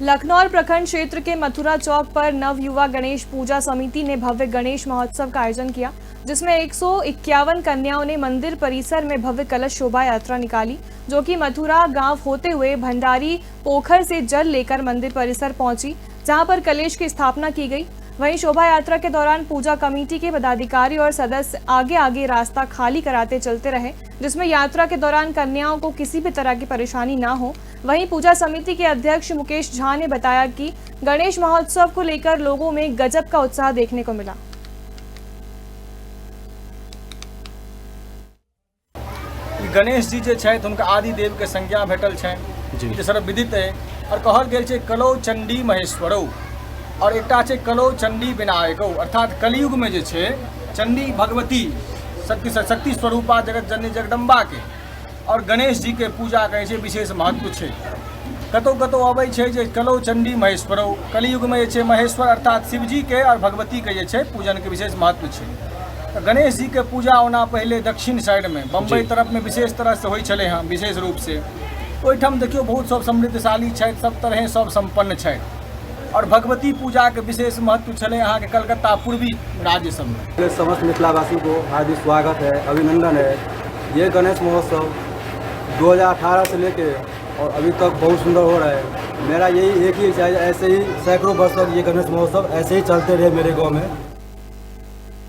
लखनौर प्रखंड क्षेत्र के मथुरा चौक पर नवयुवा गणेश पूजा समिति ने भव्य गणेश महोत्सव का आयोजन किया, जिसमें 151 कन्याओं ने मंदिर परिसर में भव्य कलश शोभा यात्रा निकाली, जो कि मथुरा गांव होते हुए भंडारी पोखर से जल लेकर मंदिर परिसर पहुंची, जहां पर कलश की स्थापना की गई। वहीं शोभा यात्रा के दौरान पूजा कमेटी के पदाधिकारी और सदस्य आगे आगे रास्ता खाली कराते चलते रहे, जिसमें यात्रा के दौरान कन्याओं को किसी भी तरह की परेशानी न हो। वहीं पूजा समिति के अध्यक्ष मुकेश झा ने बताया कि गणेश महोत्सव को लेकर लोगों में गजब का उत्साह देखने को मिला। गणेश जी जे छथि हुनका आदि देव के संज्ञा भेटल छनि, जे सर्वविदित है और कहल गेल छै कलौ चंडी महेश्वरौ, और एकटा छै कलौ चंडी विनायकौ, अर्थात कलयुग में जे छै चंडी भगवती शक्ति स्वरूपा जगत जननी जगदम्बा के और गणेश जी के पूजा के छै विशेष महत्व छै। कतौ कतौ अबै छै जे कलौ चंडी महेश्वरौ, कलयुग में जे छै महेश्वर अर्थात शिव जी के और भगवती के जे छै पूजन के विशेष महत्व छै। गणेश जी के पूजा ओना पहले दक्षिण साइड में बम्बई तरफ में विशेष तरह से होई छले हैं, विशेष रूप से ओहिठाम देखियो बहुत सब समृद्धशाली छथि, सब तरह सब संपन्न छथि, और भगवती पूजा के विशेष महत्व छले यहाँ के कलकत्ता पूर्वी राज्य सब में। समस्त मिथिलावासी को हार्दिक स्वागत है, अभिनंदन है। ये गणेश महोत्सव 2018 से लेके और अभी तक बहुत सुंदर हो रहा है। मेरा यही एक ही इच्छा है, ऐसे ही सैकड़ों वर्ष तक ये गणेश महोत्सव ऐसे ही चलते रहे मेरे गांव में।